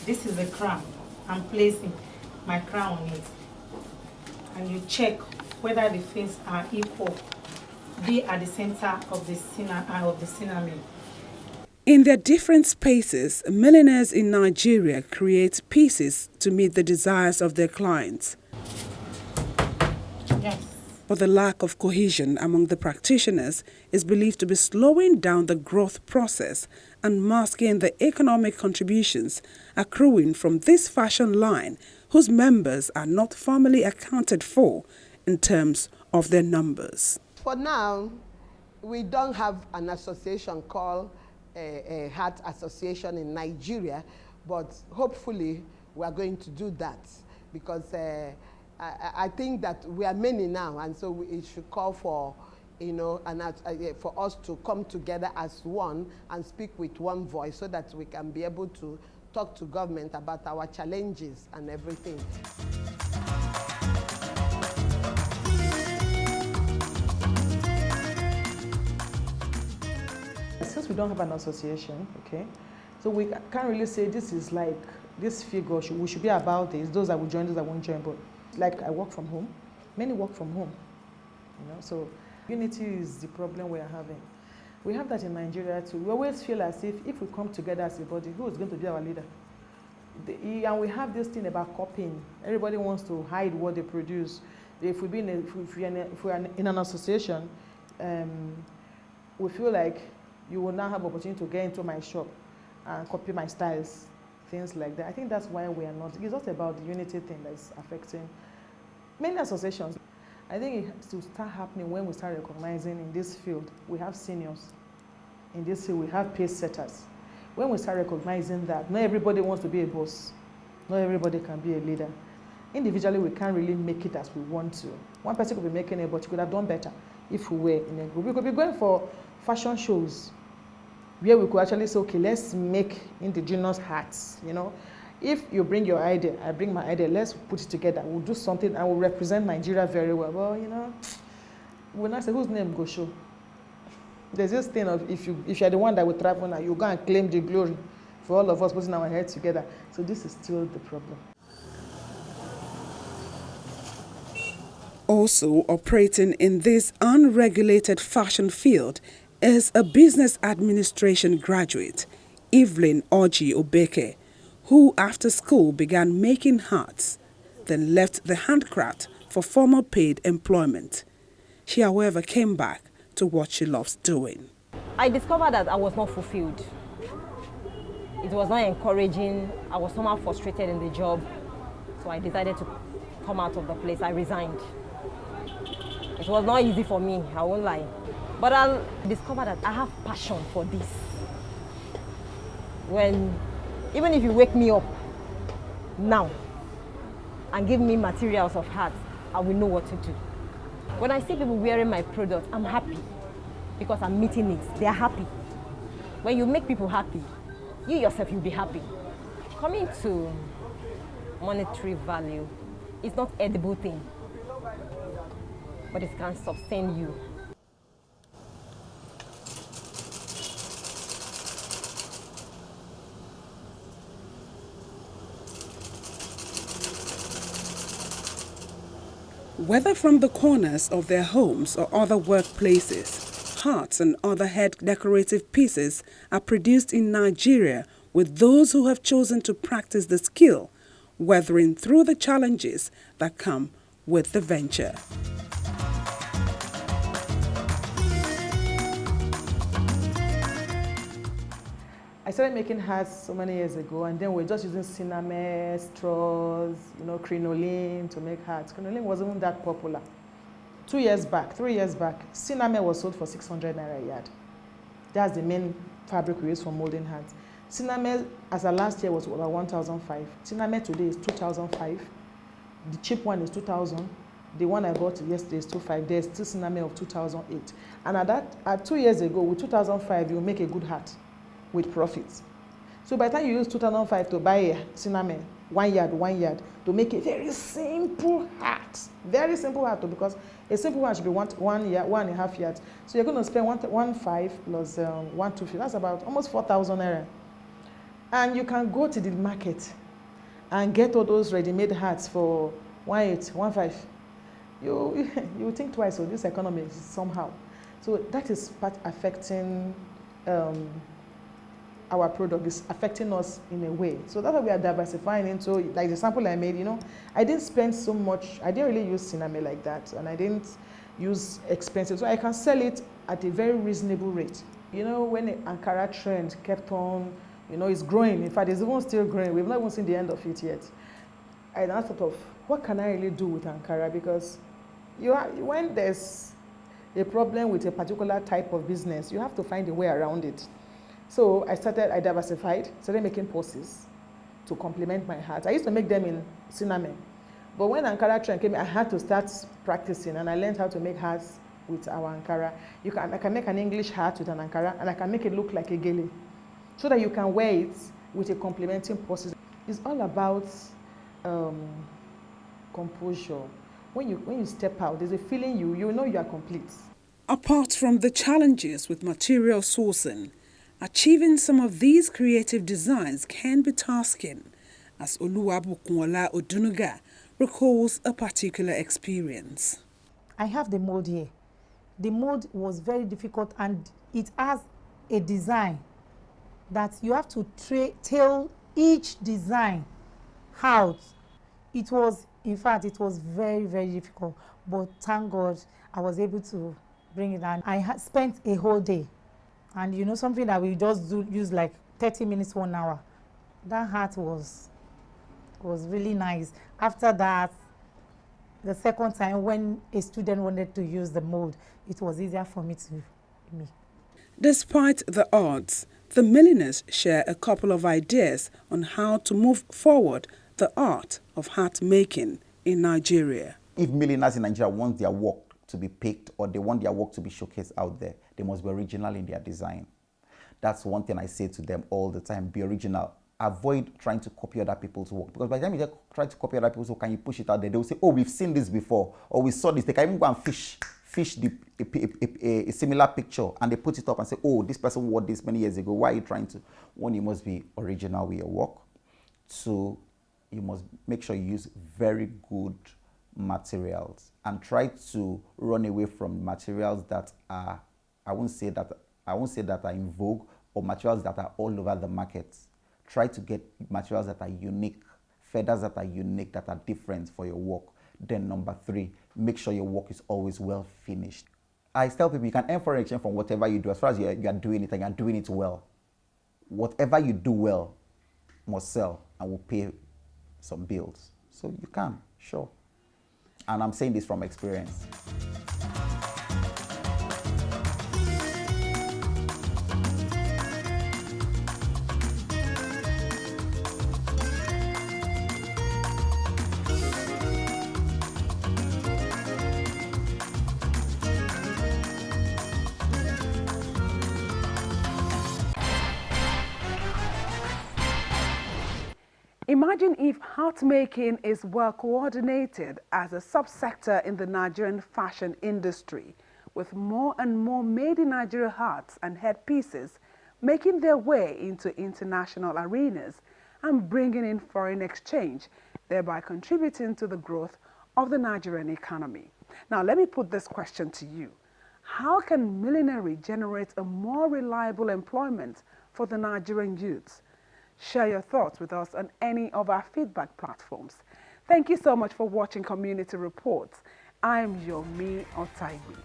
This is the crown. I'm placing my crown on it. And you check whether the fins are equal. Be at the center of the cinnamon. In their different spaces, milliners in Nigeria create pieces to meet the desires of their clients. Yes. But the lack of cohesion among the practitioners is believed to be slowing down the growth process and masking the economic contributions accruing from this fashion line, whose members are not formally accounted for in terms of their numbers. For now, we don't have an association called a Heart Association in Nigeria, but hopefully we are going to do that, because I think that we are many now, and so it should call for, for us to come together as one and speak with one voice, so that we can be able to talk to government about our challenges and everything. Since we don't have an association, okay, so we can't really say this is like, this figure, we should be about this, those that will join, those that won't join, but like I work from home, many work from home, so unity is the problem we are having. We have that in Nigeria too. We always feel as if we come together as a body, who is going to be our leader? And we have this thing about copying. Everybody wants to hide what they produce. If we are in an association, we feel like you will now have opportunity to get into my shop and copy my styles, things like that. I think that's why we are not. It's not about the unity thing that's affecting many associations. I think it has to start happening when we start recognizing in this field, we have seniors. In this field, we have pace setters. When we start recognizing that, not everybody wants to be a boss. Not everybody can be a leader. Individually, we can't really make it as we want to. One person could be making it, but you could have done better if we were in a group. We could be going for fashion shows where we could actually say, okay, let's make indigenous hats, If you bring your idea, I bring my idea, let's put it together. We'll do something and we'll represent Nigeria very well. Well, we'll not say whose name go show. There's this thing of if you're the one that will travel now, you go and claim the glory for all of us putting our heads together. So this is still the problem. Also operating in this unregulated fashion field is a business administration graduate, Evelyn Oji Obeke, who after school began making hats, then left the handcraft for formal paid employment. She, however, came back to what she loves doing. I discovered that I was not fulfilled. It was not encouraging. I was somehow frustrated in the job. So I decided to come out of the place. I resigned. It was not easy for me, I won't lie. But I discovered that I have passion for this. Even if you wake me up now and give me materials of hats, I will know what to do. When I see people wearing my product, I'm happy because I'm meeting it. They are happy. When you make people happy, you yourself, you'll be happy. Coming to monetary value, it's not an edible thing, but it can sustain you. Whether from the corners of their homes or other workplaces, hats and other head decorative pieces are produced in Nigeria with those who have chosen to practice the skill, weathering through the challenges that come with the venture. I started making hats so many years ago, and then we're just using cinnamon, straws, crinoline to make hats. Crinoline wasn't even that popular. 3 years back, cinnamon was sold for 600 naira a yard. That's the main fabric we use for molding hats. Cinnamon, as of last year, was about 1,005. Cinnamon today is 2,005. The cheap one is 2,000. The one I bought yesterday is 2,500. There's still cinnamon of 2,008. And at 2 years ago, with 2,005, you make a good hat with profits. So by the time you use 2,005 to buy a cinnamon, 1 yard, to make a very simple hat, because a simple one should be 1.5 yards. So you're going to spend 1.5 plus 1,250. That's about almost 4,000 naira. And you can go to the market and get all those ready-made hats for 1.8, 1.5. You think twice, so this economy is somehow. So that is part affecting our product, is affecting us in a way. So that's why we are diversifying into, like the sample I made, I didn't spend so much, I didn't really use cinnamon like that, and I didn't use expensive, so I can sell it at a very reasonable rate. When the Ankara trend kept on, it's growing. In fact, it's even still growing. We've not even seen the end of it yet. I now thought of, what can I really do with Ankara? Because when there's a problem with a particular type of business, you have to find a way around it. So I diversified, started making purses to complement my hats. I used to make them in cinnamon. But when Ankara trend came, I had to start practicing, and I learned how to make hats with our Ankara. I can make an English hat with an Ankara, and I can make it look like a gele, so that you can wear it with a complementing purses. It's all about composure. When you step out, there's a feeling you know you are complete. Apart from the challenges with material sourcing, achieving some of these creative designs can be tasking, as Oluwabukunla Odunuga recalls a particular experience. I have the mold here. The mold was very difficult, and it has a design that you have to tail each design out. In fact, it was very, very difficult, but thank God I was able to bring it down. I spent a whole day, and something that we just use like 30 minutes, 1 hour. That hat was really nice. After that, the second time when a student wanted to use the mold, it was easier for me to make. Despite the odds, the Milliners share a couple of ideas on how to move forward the art of hat making in Nigeria. If milliners in Nigeria want their work to be picked, or they want their work to be showcased out there, they must be original in their design. That's one thing I say to them all the time: be original. Avoid trying to copy other people's work, because by the time you try to copy other people's work and you push it out there, they'll say, oh, we've seen this before, or we saw this. They can even go and fish a similar picture, and they put it up and say, oh, this person wore this many years ago. Why are you trying to? One, you must be original with your work. Two, you must make sure you use very good materials, and try to run away from materials that are, I won't say that are in vogue, or materials that are all over the market. Try to get materials that are unique, feathers that are unique, that are different for your work. Then number 3, make sure your work is always well finished. I tell people you can earn foreign exchange from whatever you do, as far as you are doing it and you are doing it well. Whatever you do well must sell and will pay some bills. So you can, sure. And I'm saying this from experience. Imagine if hat making is well coordinated as a subsector in the Nigerian fashion industry, with more and more made-in-Nigeria hats and headpieces making their way into international arenas and bringing in foreign exchange, thereby contributing to the growth of the Nigerian economy. Now, let me put this question to you. How can millinery generate a more reliable employment for the Nigerian youths? Share your thoughts with us on any of our feedback platforms. Thank you so much for watching Community Reports. I'm Yomi Otaibi.